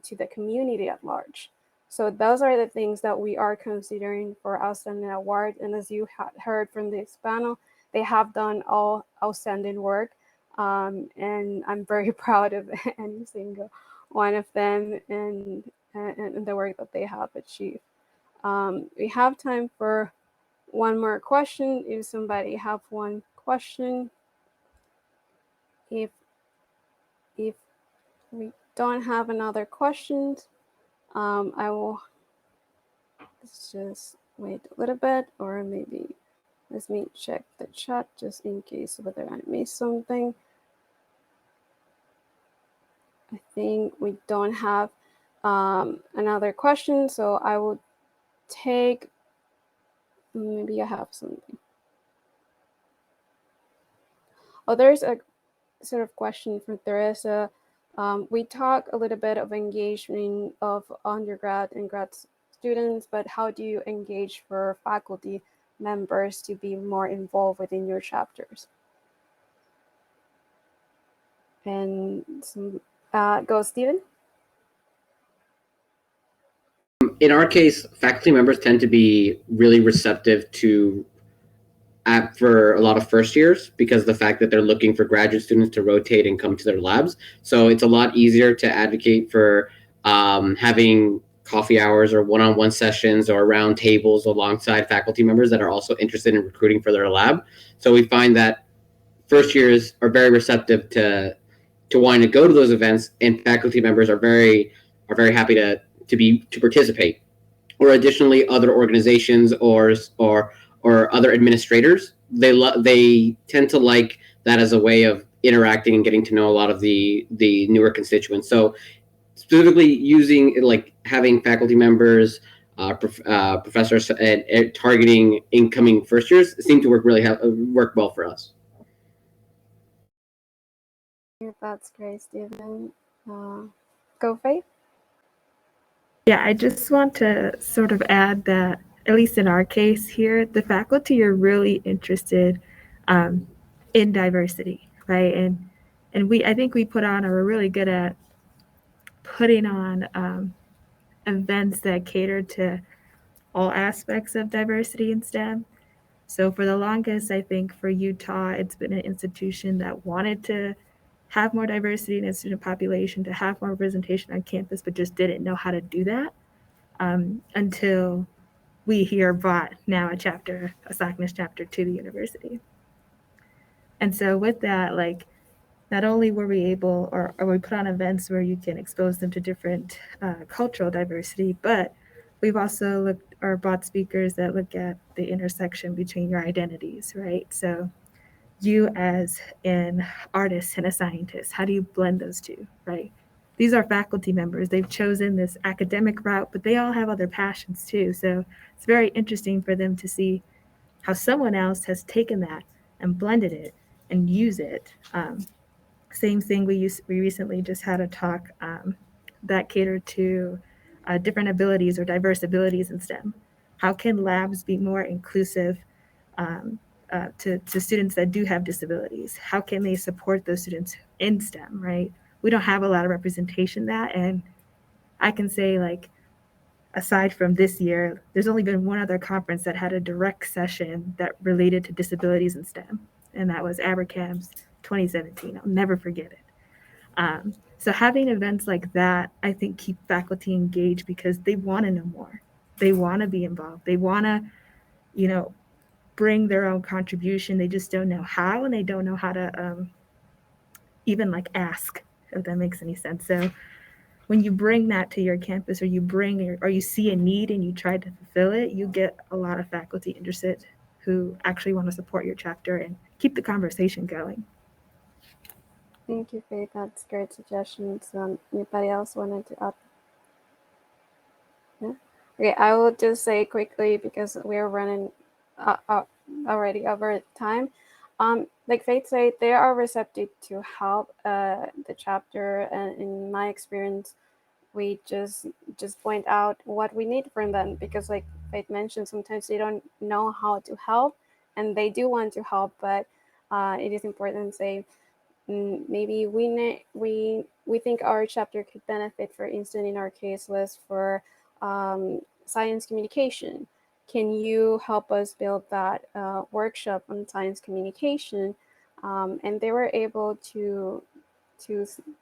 to the community at large. So those are the things that we are considering for Outstanding Award. And as you heard from this panel, they have done all outstanding work. And I'm very proud of any single one of them and the work that they have achieved. We have time for one more question. If somebody have one question, if we don't have another questions, I will just wait a little bit, or maybe let me check the chat just in case whether I missed something. I think we don't have another question, so I will take, maybe I have something. Oh, there's a sort of question from Teresa. We talk a little bit of engagement of undergrad and grad students, but how do you engage for faculty members to be more involved within your chapters? And go, Stephen. In our case, faculty members tend to be really receptive to for a lot of first years, because of the fact that they're looking for graduate students to rotate and come to their labs. So it's a lot easier to advocate for having coffee hours or one-on-one sessions or round tables alongside faculty members that are also interested in recruiting for their lab. So we find that first years are very receptive to wanting to go to those events, and faculty members are very happy to participate. Or additionally, other organizations or other administrators, they tend to like that as a way of interacting and getting to know a lot of the newer constituents. So specifically using, like, having faculty members, professors, and targeting incoming first years seem to work well for us. That's great, Stephen. Go, Faith. Yeah, I just want to sort of add that, at least in our case here, the faculty are really interested in diversity, right? And I think we put on, or we're really good at putting on events that cater to all aspects of diversity in STEM. So for the longest, I think for Utah, it's been an institution that wanted to have more diversity in its student population, to have more representation on campus, but just didn't know how to do that until we here brought now a SACNAS chapter to the university. And so with that, like, not only were we able, or we put on events where you can expose them to different cultural diversity, but we've also looked or brought speakers that look at the intersection between your identities, right? So you as an artist and a scientist, how do you blend those two, right? These are faculty members. They've chosen this academic route, but they all have other passions too. So it's very interesting for them to see how someone else has taken that and blended it and use it. Same thing, we recently just had a talk that catered to different abilities or diverse abilities in STEM. How can labs be more inclusive to students that do have disabilities? How can they support those students in STEM, right? We don't have a lot of representation in that. And I can say, like, aside from this year, there's only been one other conference that had a direct session that related to disabilities in STEM, and that was ABRCAMS 2017. I'll never forget it. So having events like that, I think, keep faculty engaged because they want to know more. They want to be involved. They want to, bring their own contribution. They just don't know how, and they don't know how to even like ask, if that makes any sense. So when you bring that to your campus, or you see a need and you try to fulfill it, you get a lot of faculty interested who actually want to support your chapter and keep the conversation going. Thank you, Faith. That's great suggestions. Anybody else wanted to add? Yeah. Okay, I will just say quickly because we're running already over time. Like Faith said, they are receptive to help the chapter, and in my experience, we just point out what we need from them because, like Faith mentioned, sometimes they don't know how to help, and they do want to help, but it is important to say maybe we think our chapter could benefit, for instance, in our case list for science communication. Can you help us build that workshop on science communication? And they were able to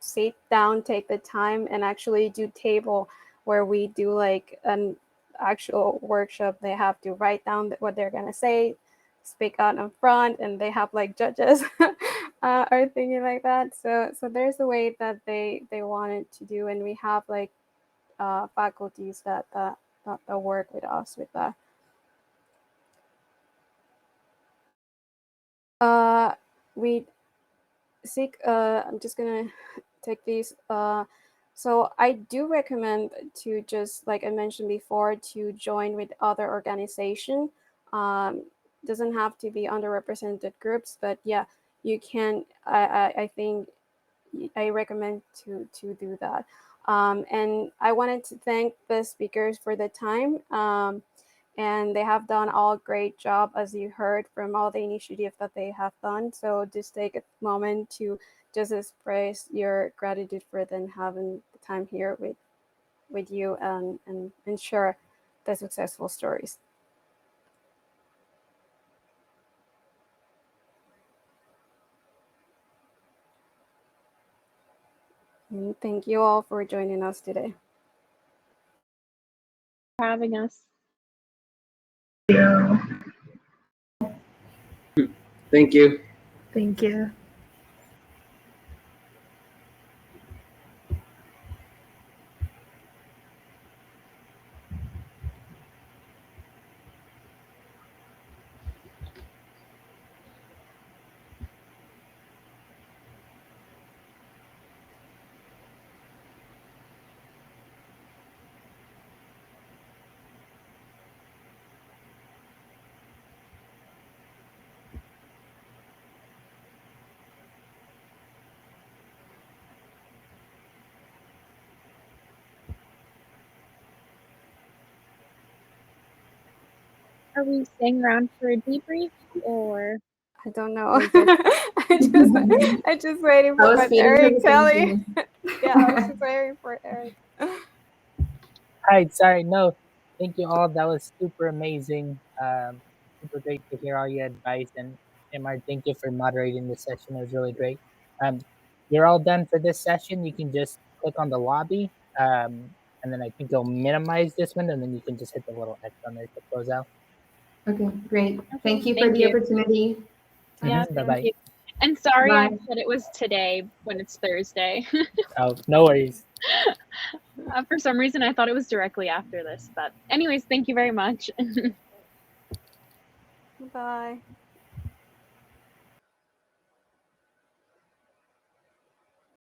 sit down, take the time, and actually do table where we do like an actual workshop. They have to write down what they're gonna say, speak out in front, and they have like judges or thinking like that. So there's a way that they wanted to do, and we have like faculties that work with us with that. We seek. I'm just gonna take these. So I do recommend to just, like I mentioned before, to join with other organization. Doesn't have to be underrepresented groups, but yeah, you can. I think I recommend to do that. And I wanted to thank the speakers for the time. And they have done all great job, as you heard from all the initiatives that they have done. So just take a moment to just express your gratitude for them having the time here with you and share the successful stories. And thank you all for joining us today. For having us. Yeah. Thank you. Thank you. Are we staying around for a debrief or? I don't know. I just waiting I for was what feeding Eric him Kelly. something. Yeah, I was just waiting for Eric. Hi, sorry, no. Thank you all. That was super amazing. Super great to hear all your advice. And Mr. Thank you for moderating this session. It was really great. Um, you're all done for this session. You can just click on the lobby. And then I think you'll minimize this one, and then you can just hit the little X on there to close out. Okay, great. Okay, Thank you for thank the you. opportunity. Yeah, Bye thank bye. you. And sorry I Bye. said it was today when it's Thursday. Oh, no worries. For some reason, I thought it was directly after this. But anyways, thank you very much. Bye.